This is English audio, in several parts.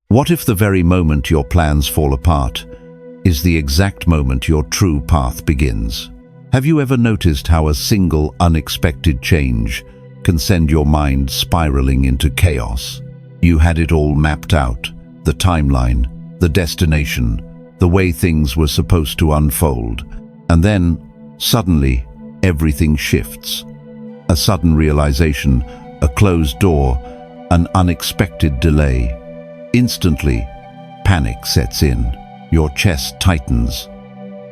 What if the very moment your plans fall apart is the exact moment your true path begins? Have you ever noticed how a single unexpected change can send your mind spiraling into chaos? You had it all mapped out, the timeline, the destination, the way things were supposed to unfold, and then, suddenly, everything shifts. A sudden realization, a closed door, an unexpected delay. Instantly, panic sets in. Your chest tightens.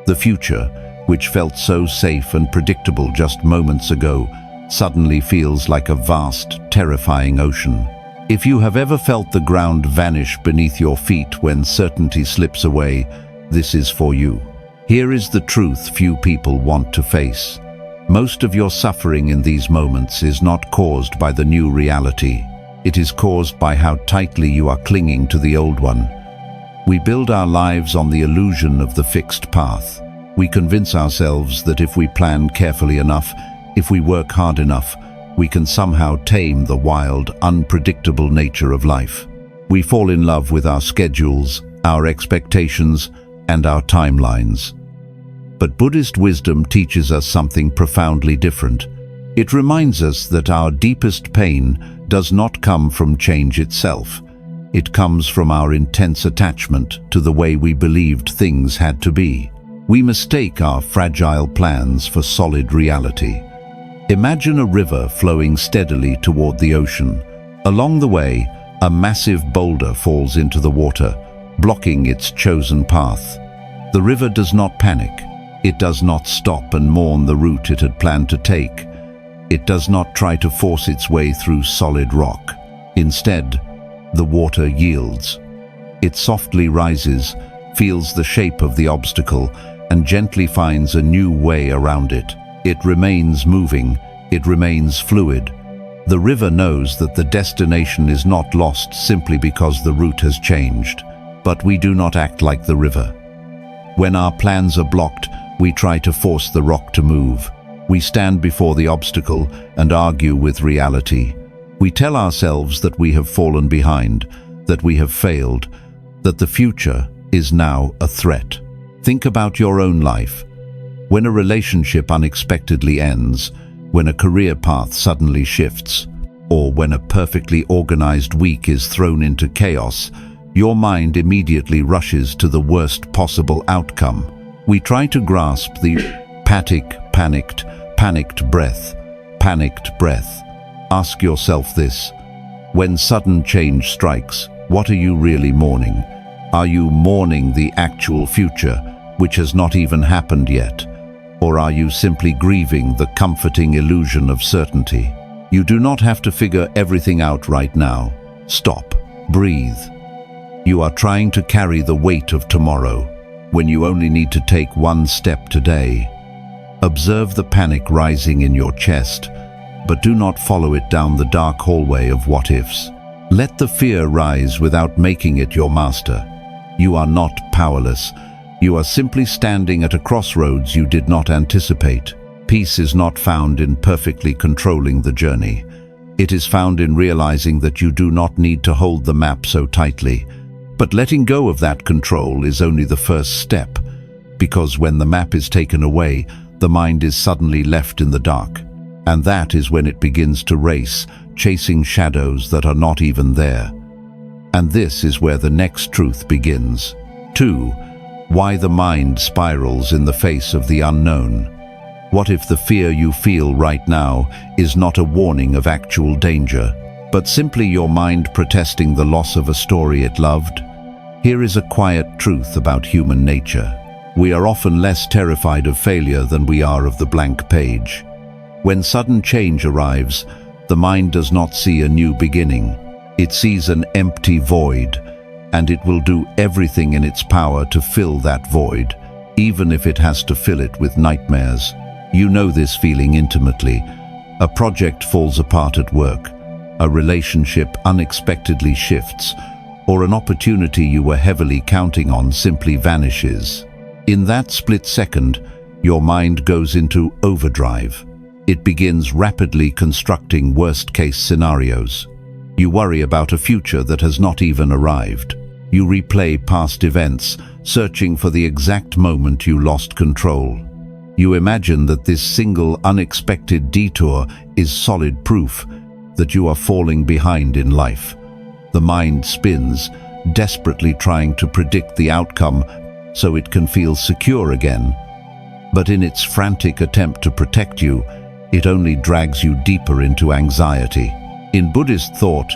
The future, which felt so safe and predictable just moments ago, suddenly feels like a vast, terrifying ocean. If you have ever felt the ground vanish beneath your feet when certainty slips away, this is for you. Here is the truth few people want to face. Most of your suffering in these moments is not caused by the new reality. It is caused by how tightly you are clinging to the old one. We build our lives on the illusion of the fixed path. We convince ourselves that if we plan carefully enough, if we work hard enough, we can somehow tame the wild, unpredictable nature of life. We fall in love with our schedules, our expectations, and our timelines. But Buddhist wisdom teaches us something profoundly different. It reminds us that our deepest pain does not come from change itself. It comes from our intense attachment to the way we believed things had to be. We mistake our fragile plans for solid reality. Imagine a river flowing steadily toward the ocean. Along the way, a massive boulder falls into the water, blocking its chosen path. The river does not panic. It does not stop and mourn the route it had planned to take. It does not try to force its way through solid rock. Instead, the water yields. It softly rises, feels the shape of the obstacle, and gently finds a new way around it. It remains moving, it remains fluid. The river knows that the destination is not lost simply because the route has changed. But we do not act like the river. When our plans are blocked, we try to force the rock to move. We stand before the obstacle and argue with reality. We tell ourselves that we have fallen behind, that we have failed, that the future is now a threat. Think about your own life. When a relationship unexpectedly ends, when a career path suddenly shifts, or when a perfectly organized week is thrown into chaos, your mind immediately rushes to the worst possible outcome. We try to grasp the panicked breath. Ask yourself this: when sudden change strikes, what are you really mourning? Are you mourning the actual future, which has not even happened yet? Or are you simply grieving the comforting illusion of certainty? You do not have to figure everything out right now. Stop. Breathe. You are trying to carry the weight of tomorrow, when you only need to take one step today. Observe the panic rising in your chest, but do not follow it down the dark hallway of what-ifs. Let the fear rise without making it your master. You are not powerless. You are simply standing at a crossroads you did not anticipate. Peace is not found in perfectly controlling the journey. It is found in realizing that you do not need to hold the map so tightly. But letting go of that control is only the first step, because when the map is taken away, the mind is suddenly left in the dark. And that is when it begins to race, chasing shadows that are not even there. And this is where the next truth begins. 2. Why the mind spirals in the face of the unknown. What if the fear you feel right now is not a warning of actual danger, but simply your mind protesting the loss of a story it loved? Here is a quiet truth about human nature. We are often less terrified of failure than we are of the blank page. When sudden change arrives, the mind does not see a new beginning. It sees an empty void, and it will do everything in its power to fill that void, even if it has to fill it with nightmares. You know this feeling intimately. A project falls apart at work, a relationship unexpectedly shifts, or an opportunity you were heavily counting on simply vanishes. In that split second, your mind goes into overdrive. It begins rapidly constructing worst-case scenarios. You worry about a future that has not even arrived. You replay past events, searching for the exact moment you lost control. You imagine that this single unexpected detour is solid proof that you are falling behind in life. The mind spins, desperately trying to predict the outcome so it can feel secure again. But in its frantic attempt to protect you, it only drags you deeper into anxiety. In Buddhist thought,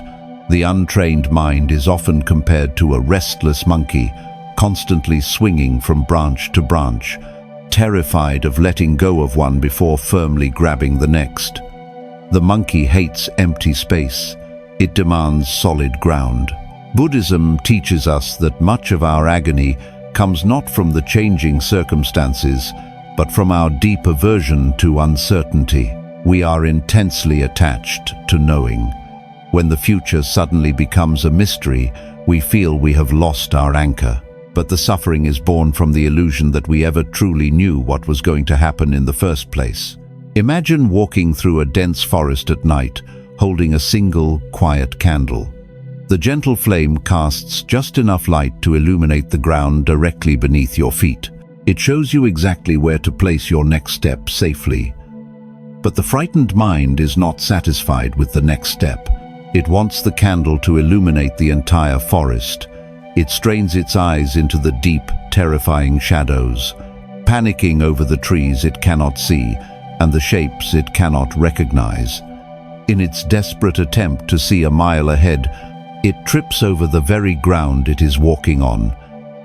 the untrained mind is often compared to a restless monkey, constantly swinging from branch to branch, terrified of letting go of one before firmly grabbing the next. The monkey hates empty space. It demands solid ground. Buddhism teaches us that much of our agony comes not from the changing circumstances, but from our deep aversion to uncertainty. We are intensely attached to knowing. When the future suddenly becomes a mystery, we feel we have lost our anchor. But the suffering is born from the illusion that we ever truly knew what was going to happen in the first place. Imagine walking through a dense forest at night, holding a single, quiet candle. The gentle flame casts just enough light to illuminate the ground directly beneath your feet. It shows you exactly where to place your next step safely. But the frightened mind is not satisfied with the next step. It wants the candle to illuminate the entire forest. It strains its eyes into the deep, terrifying shadows, panicking over the trees it cannot see and the shapes it cannot recognize. In its desperate attempt to see a mile ahead, it trips over the very ground it is walking on.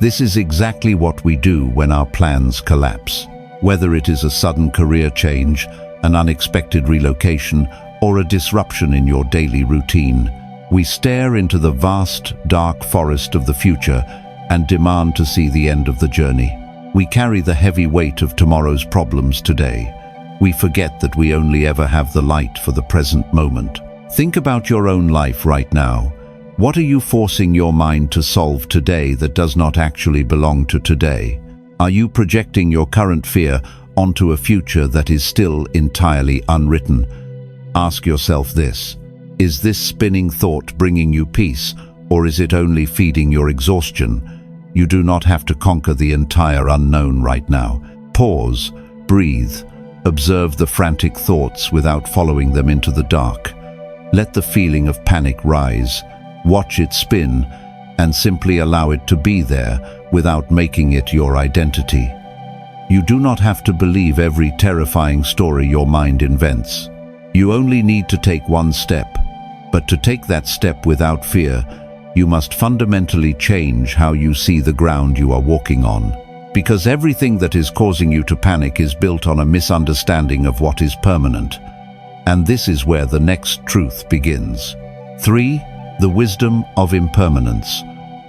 This is exactly what we do when our plans collapse. Whether it is a sudden career change, an unexpected relocation, or a disruption in your daily routine, we stare into the vast, dark forest of the future and demand to see the end of the journey. We carry the heavy weight of tomorrow's problems today. We forget that we only ever have the light for the present moment. Think about your own life right now. What are you forcing your mind to solve today that does not actually belong to today? Are you projecting your current fear onto a future that is still entirely unwritten? Ask yourself this: is this spinning thought bringing you peace, or is it only feeding your exhaustion? You do not have to conquer the entire unknown right now. Pause, breathe, observe the frantic thoughts without following them into the dark. Let the feeling of panic rise, watch it spin, and simply allow it to be there without making it your identity. You do not have to believe every terrifying story your mind invents. You only need to take one step, but to take that step without fear, you must fundamentally change how you see the ground you are walking on. Because everything that is causing you to panic is built on a misunderstanding of what is permanent. And this is where the next truth begins. 3. The wisdom of impermanence.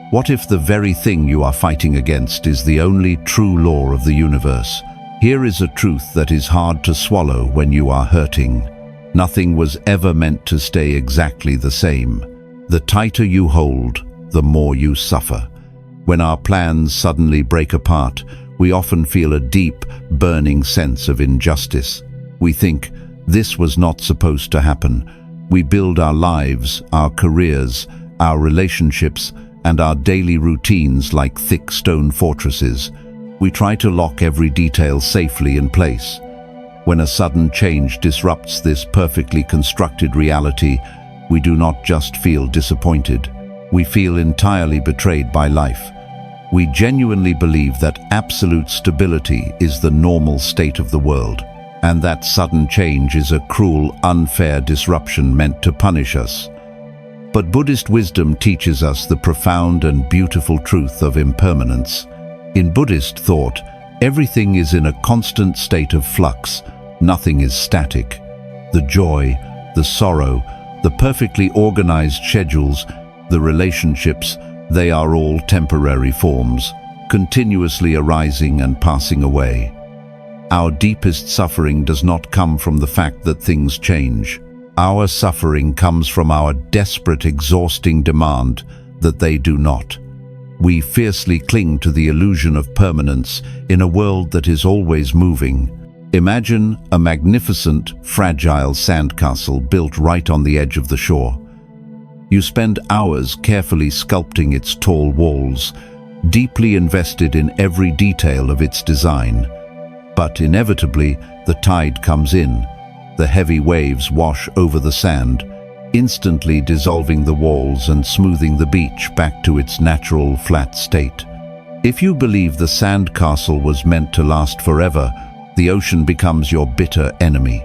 What if the very thing you are fighting against is the only true law of the universe? Here is a truth that is hard to swallow when you are hurting. Nothing was ever meant to stay exactly the same. The tighter you hold, the more you suffer. When our plans suddenly break apart, we often feel a deep, burning sense of injustice. We think, this was not supposed to happen. We build our lives, our careers, our relationships, and our daily routines like thick stone fortresses. We try to lock every detail safely in place. When a sudden change disrupts this perfectly constructed reality, we do not just feel disappointed. We feel entirely betrayed by life. We genuinely believe that absolute stability is the normal state of the world, and that sudden change is a cruel, unfair disruption meant to punish us. But Buddhist wisdom teaches us the profound and beautiful truth of impermanence. In Buddhist thought, everything is in a constant state of flux. Nothing is static. The joy, the sorrow, the perfectly organized schedules, the relationships, they are all temporary forms, continuously arising and passing away. Our deepest suffering does not come from the fact that things change. Our suffering comes from our desperate, exhausting demand that they do not. We fiercely cling to the illusion of permanence in a world that is always moving. Imagine a magnificent, fragile sandcastle built right on the edge of the shore. You spend hours carefully sculpting its tall walls, deeply invested in every detail of its design. But inevitably, the tide comes in. The heavy waves wash over the sand, instantly dissolving the walls and smoothing the beach back to its natural flat state. If you believe the sand castle was meant to last forever, the ocean becomes your bitter enemy.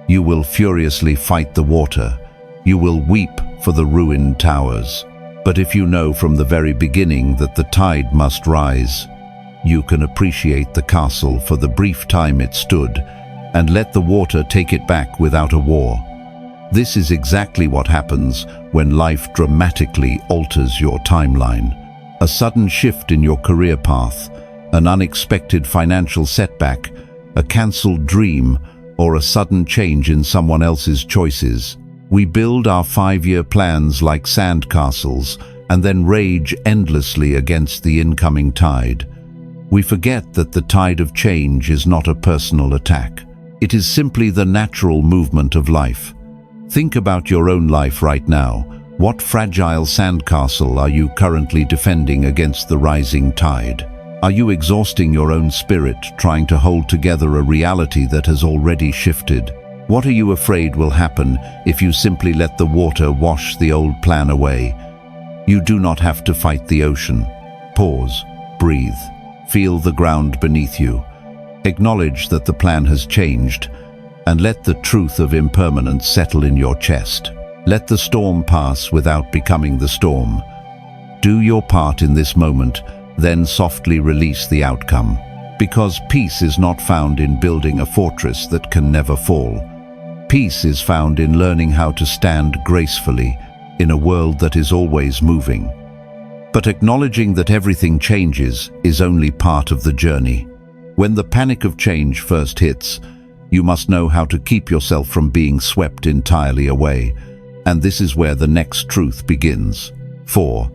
You will furiously fight the water. You will weep for the ruined towers. But if you know from the very beginning that the tide must rise, you can appreciate the castle for the brief time it stood and let the water take it back without a war. This is exactly what happens when life dramatically alters your timeline. A sudden shift in your career path, an unexpected financial setback, a cancelled dream, or a sudden change in someone else's choices. We build our 5-year plans like sand castles and then rage endlessly against the incoming tide. We forget that the tide of change is not a personal attack. It is simply the natural movement of life. Think about your own life right now. What fragile sandcastle are you currently defending against the rising tide? Are you exhausting your own spirit, trying to hold together a reality that has already shifted? What are you afraid will happen if you simply let the water wash the old plan away? You do not have to fight the ocean. Pause, breathe, feel the ground beneath you. Acknowledge that the plan has changed, and let the truth of impermanence settle in your chest. Let the storm pass without becoming the storm. Do your part in this moment, then softly release the outcome. Because peace is not found in building a fortress that can never fall. Peace is found in learning how to stand gracefully in a world that is always moving. But acknowledging that everything changes is only part of the journey. When the panic of change first hits, you must know how to keep yourself from being swept entirely away. And this is where the next truth begins. 4.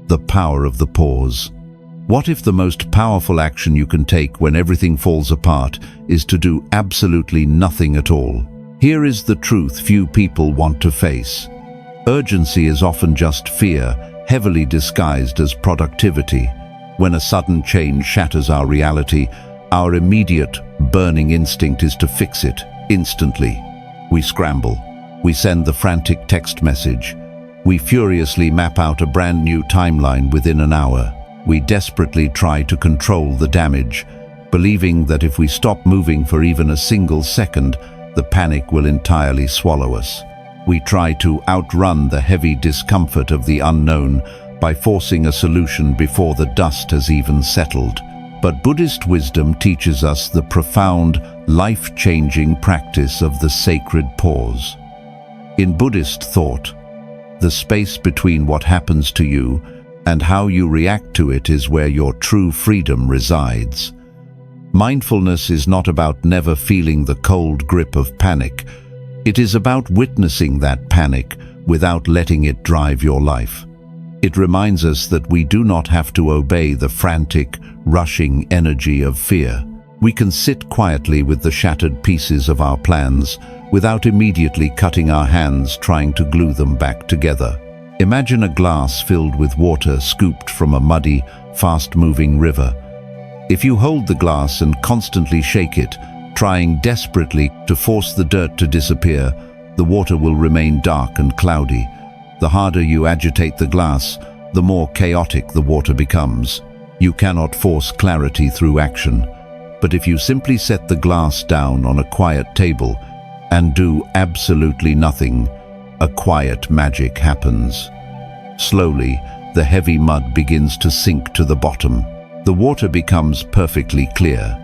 The power of the pause. What if the most powerful action you can take when everything falls apart is to do absolutely nothing at all? Here is the truth few people want to face. Urgency is often just fear, heavily disguised as productivity. When a sudden change shatters our reality, our immediate, burning instinct is to fix it instantly. We scramble. We send the frantic text message. We furiously map out a brand new timeline within an hour. We desperately try to control the damage, believing that if we stop moving for even a single second, the panic will entirely swallow us. We try to outrun the heavy discomfort of the unknown by forcing a solution before the dust has even settled. But Buddhist wisdom teaches us the profound, life-changing practice of the sacred pause. In Buddhist thought, the space between what happens to you and how you react to it is where your true freedom resides. Mindfulness is not about never feeling the cold grip of panic. It is about witnessing that panic without letting it drive your life. It reminds us that we do not have to obey the frantic, rushing energy of fear. We can sit quietly with the shattered pieces of our plans without immediately cutting our hands trying to glue them back together. Imagine a glass filled with water scooped from a muddy, fast-moving river. If you hold the glass and constantly shake it, trying desperately to force the dirt to disappear, the water will remain dark and cloudy. The harder you agitate the glass, the more chaotic the water becomes. You cannot force clarity through action, but if you simply set the glass down on a quiet table and do absolutely nothing, a quiet magic happens. Slowly, the heavy mud begins to sink to the bottom. The water becomes perfectly clear,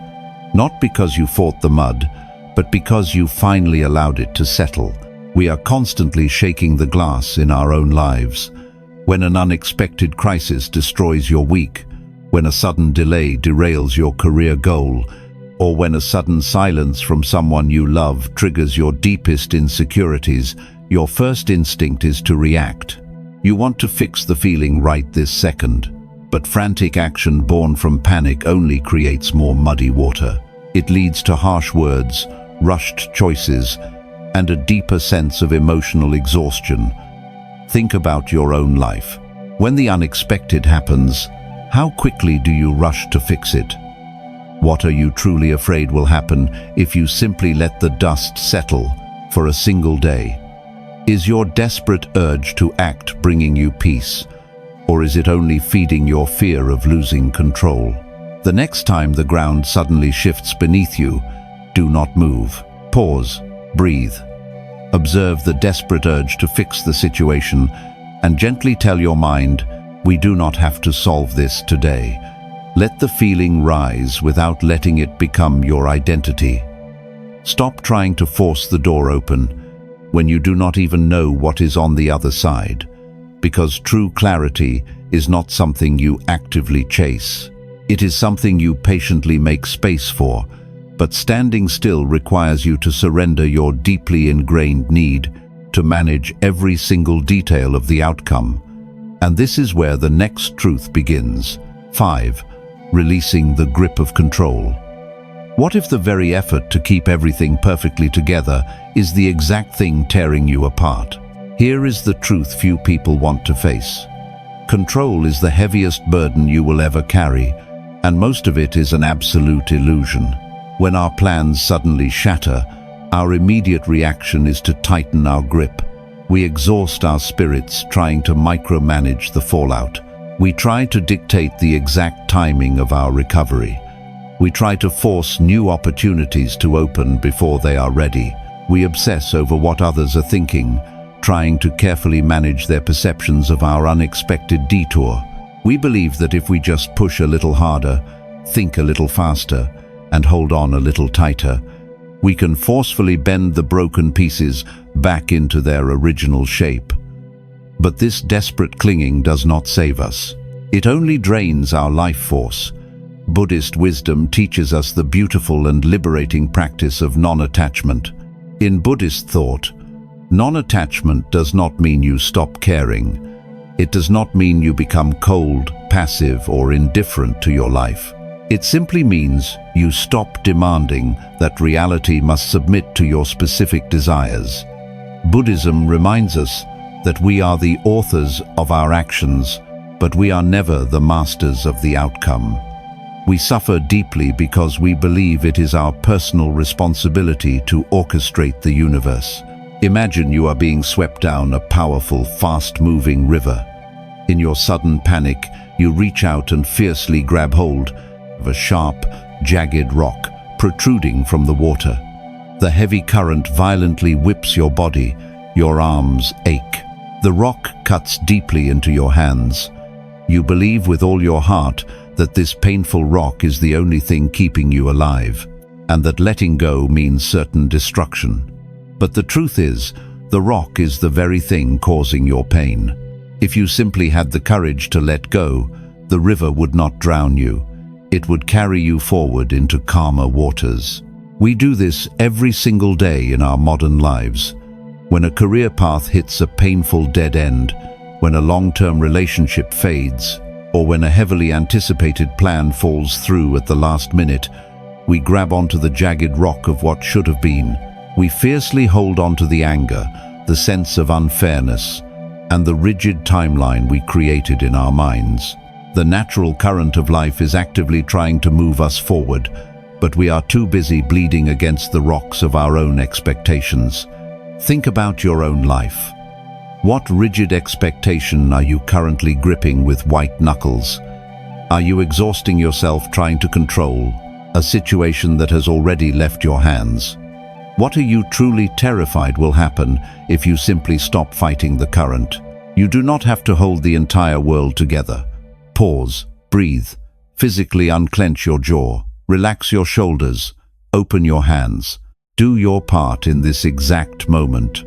not because you fought the mud, but because you finally allowed it to settle. We are constantly shaking the glass in our own lives. When an unexpected crisis destroys your week, when a sudden delay derails your career goal, or when a sudden silence from someone you love triggers your deepest insecurities, your first instinct is to react. You want to fix the feeling right this second, but frantic action born from panic only creates more muddy water. It leads to harsh words, rushed choices, and a deeper sense of emotional exhaustion. Think about your own life. When the unexpected happens, how quickly do you rush to fix it? What are you truly afraid will happen if you simply let the dust settle for a single day? Is your desperate urge to act bringing you peace, or is it only feeding your fear of losing control? The next time the ground suddenly shifts beneath you, do not move. Pause, breathe. Observe the desperate urge to fix the situation and gently tell your mind, we do not have to solve this today. Let the feeling rise without letting it become your identity. Stop trying to force the door open when you do not even know what is on the other side, because true clarity is not something you actively chase. It is something you patiently make space for, but standing still requires you to surrender your deeply ingrained need to manage every single detail of the outcome. And this is where the next truth begins. 5. Releasing the grip of control. What if the very effort to keep everything perfectly together is the exact thing tearing you apart? Here is the truth few people want to face. Control is the heaviest burden you will ever carry, and most of it is an absolute illusion. When our plans suddenly shatter, our immediate reaction is to tighten our grip. We exhaust our spirits trying to micromanage the fallout. We try to dictate the exact timing of our recovery. We try to force new opportunities to open before they are ready. We obsess over what others are thinking, trying to carefully manage their perceptions of our unexpected detour. We believe that if we just push a little harder, think a little faster, and hold on a little tighter, we can forcefully bend the broken pieces back into their original shape. But this desperate clinging does not save us. It only drains our life force. Buddhist wisdom teaches us the beautiful and liberating practice of non-attachment. In Buddhist thought, non-attachment does not mean you stop caring. It does not mean you become cold, passive, or indifferent to your life. It simply means you stop demanding that reality must submit to your specific desires. Buddhism reminds us that we are the authors of our actions, but we are never the masters of the outcome. We suffer deeply because we believe it is our personal responsibility to orchestrate the universe. Imagine you are being swept down a powerful, fast-moving river. In your sudden panic, you reach out and fiercely grab hold of a sharp, jagged rock protruding from the water. The heavy current violently whips your body. Your arms ache. The rock cuts deeply into your hands. You believe with all your heart that this painful rock is the only thing keeping you alive, and that letting go means certain destruction. But the truth is, the rock is the very thing causing your pain. If you simply had the courage to let go, the river would not drown you. It would carry you forward into calmer waters. We do this every single day in our modern lives. When a career path hits a painful dead end, when a long-term relationship fades, or when a heavily anticipated plan falls through at the last minute, we grab onto the jagged rock of what should have been. We fiercely hold on to the anger, the sense of unfairness, and the rigid timeline we created in our minds. The natural current of life is actively trying to move us forward, but we are too busy bleeding against the rocks of our own expectations. Think about your own life. What rigid expectation are you currently gripping with white knuckles? Are you exhausting yourself trying to control a situation that has already left your hands? What are you truly terrified will happen if you simply stop fighting the current? You do not have to hold the entire world together. Pause, breathe, physically unclench your jaw, relax your shoulders, open your hands. Do your part in this exact moment.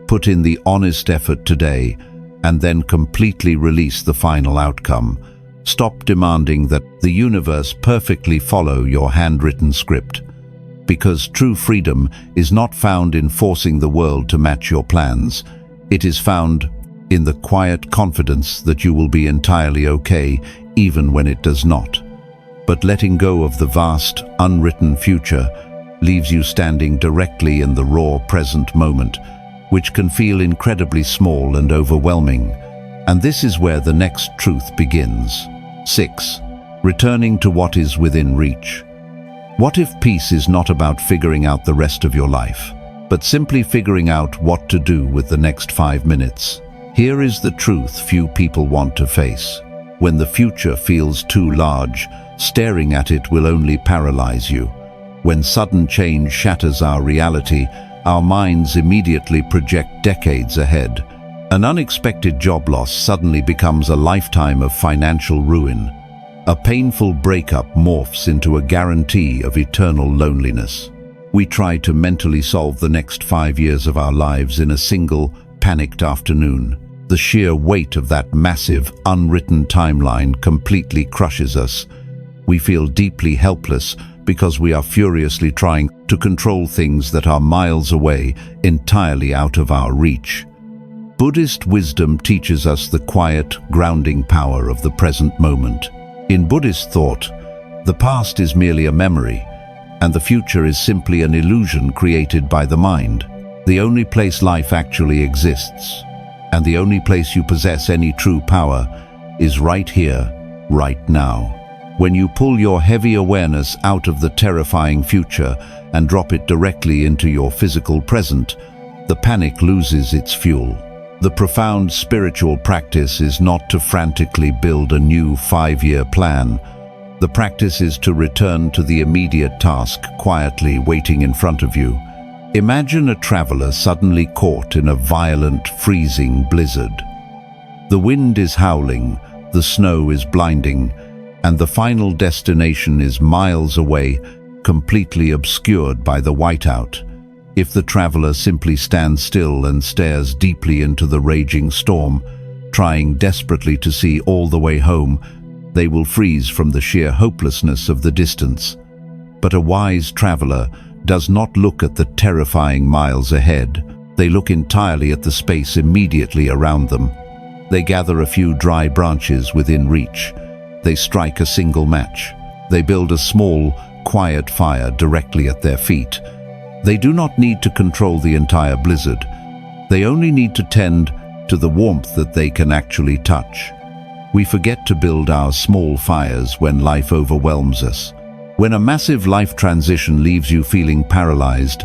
Put in the honest effort today, and then completely release the final outcome. Stop demanding that the universe perfectly follow your handwritten script. Because true freedom is not found in forcing the world to match your plans. It is found in the quiet confidence that you will be entirely okay, even when it does not. But letting go of the vast, unwritten future leaves you standing directly in the raw present moment, which can feel incredibly small and overwhelming. And this is where the next truth begins. 6. Returning to what is within reach. What if peace is not about figuring out the rest of your life, but simply figuring out what to do with the next 5 minutes? Here is the truth few people want to face. When the future feels too large, staring at it will only paralyze you. When sudden change shatters our reality, our minds immediately project decades ahead. An unexpected job loss suddenly becomes a lifetime of financial ruin. A painful breakup morphs into a guarantee of eternal loneliness. We try to mentally solve the next 5 years of our lives in a single, panicked afternoon. The sheer weight of that massive, unwritten timeline completely crushes us. We feel deeply helpless because we are furiously trying to control things that are miles away, entirely out of our reach. Buddhist wisdom teaches us the quiet, grounding power of the present moment. In Buddhist thought, the past is merely a memory, and the future is simply an illusion created by the mind. The only place life actually exists, and the only place you possess any true power, is right here, right now. When you pull your heavy awareness out of the terrifying future and drop it directly into your physical present, the panic loses its fuel. The profound spiritual practice is not to frantically build a new 5-year plan. The practice is to return to the immediate task quietly waiting in front of you. Imagine a traveler suddenly caught in a violent, freezing blizzard. The wind is howling, the snow is blinding, and the final destination is miles away, completely obscured by the whiteout. If the traveler simply stands still and stares deeply into the raging storm, trying desperately to see all the way home, they will freeze from the sheer hopelessness of the distance. But a wise traveler does not look at the terrifying miles ahead. They look entirely at the space immediately around them. They gather a few dry branches within reach. They strike a single match. They build a small, quiet fire directly at their feet. They do not need to control the entire blizzard. They only need to tend to the warmth that they can actually touch. We forget to build our small fires when life overwhelms us. When a massive life transition leaves you feeling paralyzed,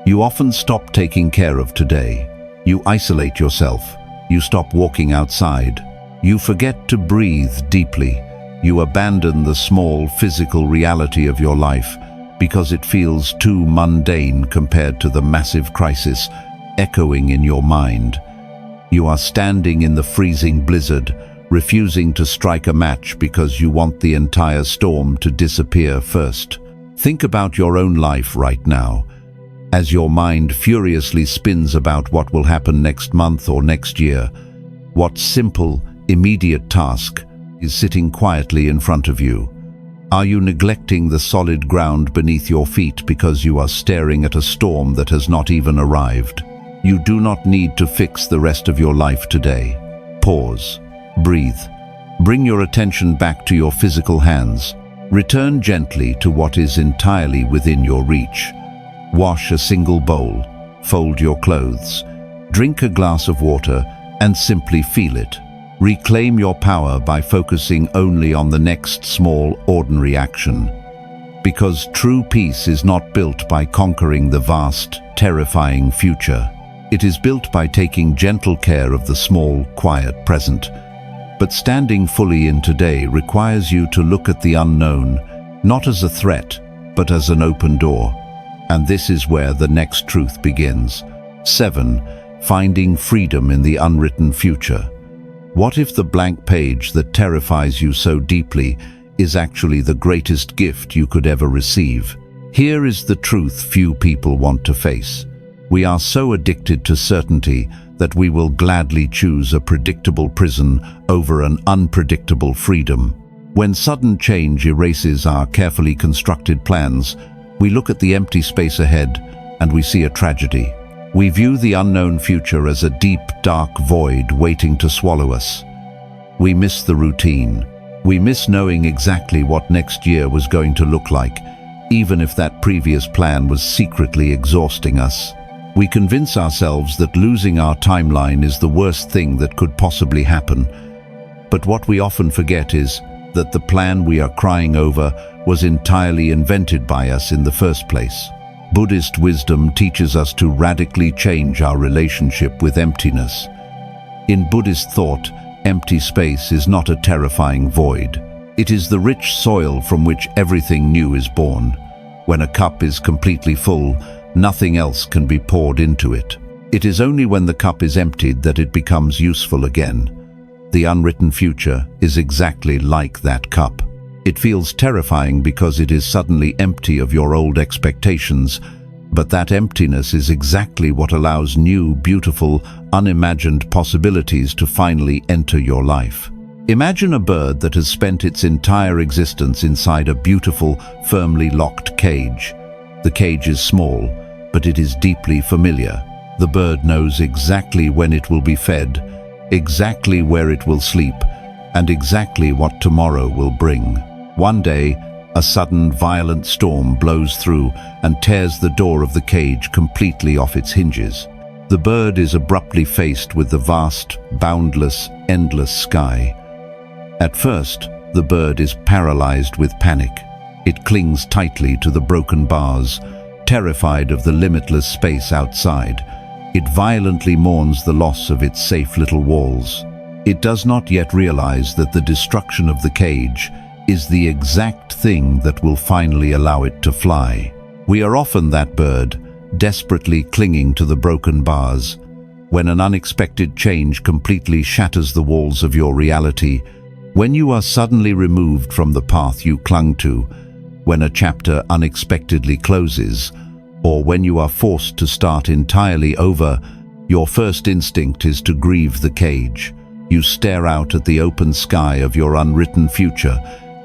you often stop taking care of today. You isolate yourself. You stop walking outside. You forget to breathe deeply. You abandon the small physical reality of your life because it feels too mundane compared to the massive crisis echoing in your mind. You are standing in the freezing blizzard, refusing to strike a match because you want the entire storm to disappear first. Think about your own life right now. As your mind furiously spins about what will happen next month or next year, what simple, immediate task is sitting quietly in front of you? Are you neglecting the solid ground beneath your feet because you are staring at a storm that has not even arrived? You do not need to fix the rest of your life today. Pause. Breathe. Bring your attention back to your physical hands. Return gently to what is entirely within your reach. Wash a single bowl. Fold your clothes. Drink a glass of water and simply feel it. Reclaim your power by focusing only on the next small, ordinary action. Because true peace is not built by conquering the vast, terrifying future. It is built by taking gentle care of the small, quiet present. But standing fully in today requires you to look at the unknown, not as a threat, but as an open door. And this is where the next truth begins. 7. Finding freedom in the unwritten future. What if the blank page that terrifies you so deeply is actually the greatest gift you could ever receive? Here is the truth few people want to face. We are so addicted to certainty that we will gladly choose a predictable prison over an unpredictable freedom. When sudden change erases our carefully constructed plans, we look at the empty space ahead and we see a tragedy. We view the unknown future as a deep, dark void waiting to swallow us. We miss the routine. We miss knowing exactly what next year was going to look like, even if that previous plan was secretly exhausting us. We convince ourselves that losing our timeline is the worst thing that could possibly happen. But what we often forget is that the plan we are crying over was entirely invented by us in the first place. Buddhist wisdom teaches us to radically change our relationship with emptiness. In Buddhist thought, empty space is not a terrifying void. It is the rich soil from which everything new is born. When a cup is completely full, nothing else can be poured into it. It is only when the cup is emptied that it becomes useful again. The unwritten future is exactly like that cup. It feels terrifying because it is suddenly empty of your old expectations, but that emptiness is exactly what allows new, beautiful, unimagined possibilities to finally enter your life. Imagine a bird that has spent its entire existence inside a beautiful, firmly locked cage. The cage is small, but it is deeply familiar. The bird knows exactly when it will be fed, exactly where it will sleep, and exactly what tomorrow will bring. One day, a sudden violent storm blows through and tears the door of the cage completely off its hinges. The bird is abruptly faced with the vast, boundless, endless sky. At first, the bird is paralyzed with panic. It clings tightly to the broken bars, terrified of the limitless space outside. It violently mourns the loss of its safe little walls. It does not yet realize that the destruction of the cage is the exact thing that will finally allow it to fly. We are often that bird, desperately clinging to the broken bars. When an unexpected change completely shatters the walls of your reality, when you are suddenly removed from the path you clung to, when a chapter unexpectedly closes, or when you are forced to start entirely over, your first instinct is to grieve the cage. You stare out at the open sky of your unwritten future,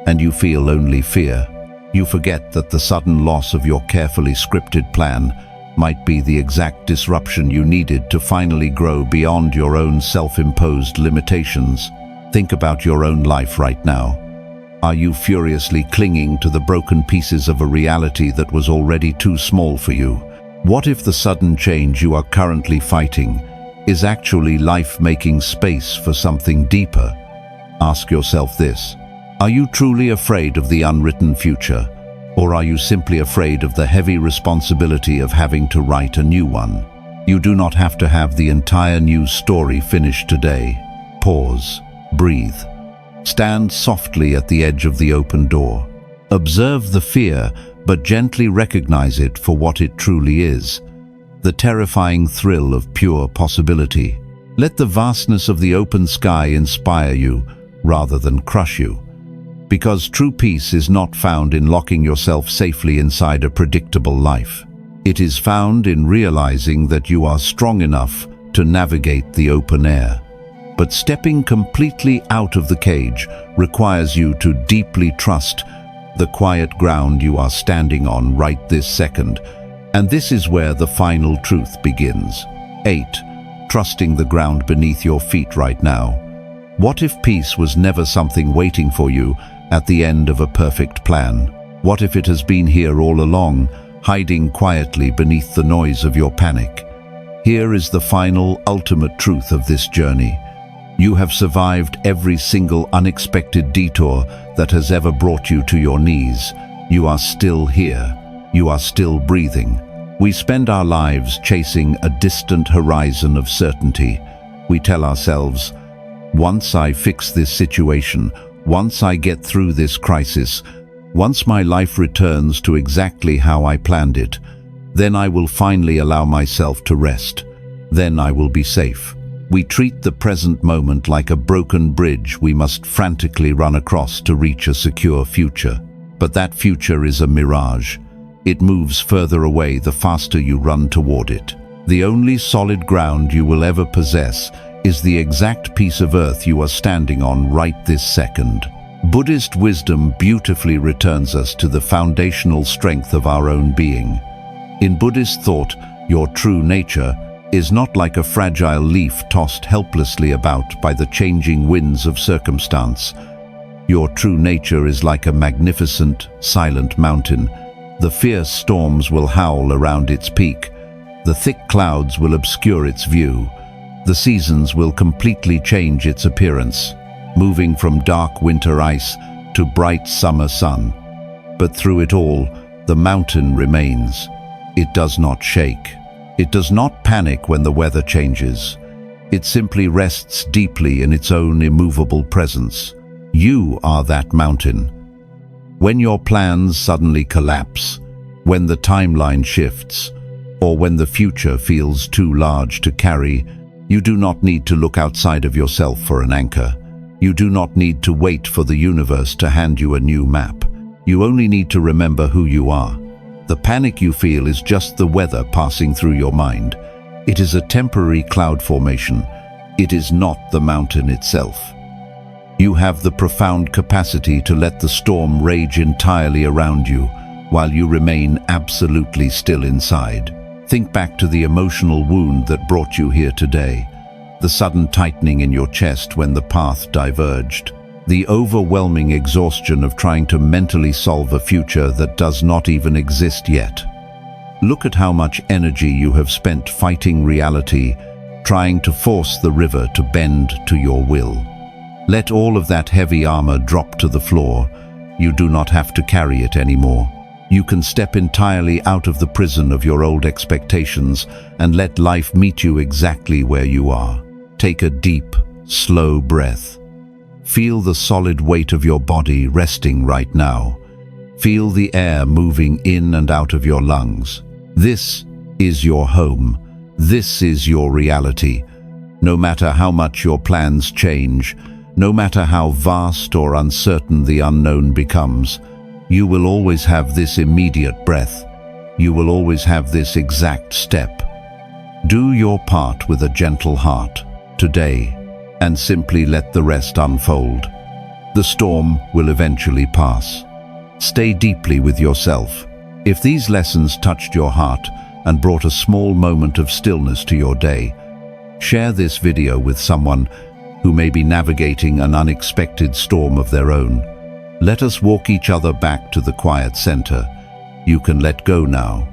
and you feel only fear. You forget that the sudden loss of your carefully scripted plan might be the exact disruption you needed to finally grow beyond your own self-imposed limitations. Think about your own life right now. Are you furiously clinging to the broken pieces of a reality that was already too small for you? What if the sudden change you are currently fighting is actually life making space for something deeper? Ask yourself this. Are you truly afraid of the unwritten future, or are you simply afraid of the heavy responsibility of having to write a new one? You do not have to have the entire new story finished today. Pause. Breathe. Stand softly at the edge of the open door. Observe the fear, but gently recognize it for what it truly is. The terrifying thrill of pure possibility. Let the vastness of the open sky inspire you, rather than crush you. Because true peace is not found in locking yourself safely inside a predictable life. It is found in realizing that you are strong enough to navigate the open air. But stepping completely out of the cage requires you to deeply trust the quiet ground you are standing on right this second. And this is where the final truth begins. 8. Trusting the ground beneath your feet right now. What if peace was never something waiting for you at the end of a perfect plan? What if it has been here all along, hiding quietly beneath the noise of your panic? Here is the final, ultimate truth of this journey. You have survived every single unexpected detour that has ever brought you to your knees. You are still here. You are still breathing. We spend our lives chasing a distant horizon of certainty. We tell ourselves, once I fix this situation, once I get through this crisis, once my life returns to exactly how I planned it, then I will finally allow myself to rest. Then I will be safe. We treat the present moment like a broken bridge we must frantically run across to reach a secure future. But that future is a mirage. It moves further away the faster you run toward it. The only solid ground you will ever possess is the exact piece of earth you are standing on right this second. Buddhist wisdom beautifully returns us to the foundational strength of our own being. In Buddhist thought, your true nature is not like a fragile leaf tossed helplessly about by the changing winds of circumstance. Your true nature is like a magnificent, silent mountain. The fierce storms will howl around its peak, The thick clouds will obscure its view. The seasons will completely change its appearance, moving from dark winter ice to bright summer sun. But through it all, the mountain remains. It does not shake. It does not panic when the weather changes. It simply rests deeply in its own immovable presence. You are that mountain. When your plans suddenly collapse, when the timeline shifts, or when the future feels too large to carry, you do not need to look outside of yourself for an anchor. You do not need to wait for the universe to hand you a new map. You only need to remember who you are. The panic you feel is just the weather passing through your mind. It is a temporary cloud formation. It is not the mountain itself. You have the profound capacity to let the storm rage entirely around you, while you remain absolutely still inside. Think back to the emotional wound that brought you here today, the sudden tightening in your chest when the path diverged, the overwhelming exhaustion of trying to mentally solve a future that does not even exist yet. Look at how much energy you have spent fighting reality, trying to force the river to bend to your will. Let all of that heavy armor drop to the floor. You do not have to carry it anymore. You can step entirely out of the prison of your old expectations and let life meet you exactly where you are. Take a deep, slow breath. Feel the solid weight of your body resting right now. Feel the air moving in and out of your lungs. This is your home. This is your reality. No matter how much your plans change, no matter how vast or uncertain the unknown becomes, you will always have this immediate breath. You will always have this exact step. Do your part with a gentle heart today, and simply let the rest unfold. The storm will eventually pass. Stay deeply with yourself. If these lessons touched your heart and brought a small moment of stillness to your day, share this video with someone who may be navigating an unexpected storm of their own. Let us walk each other back to the quiet center. You can let go now.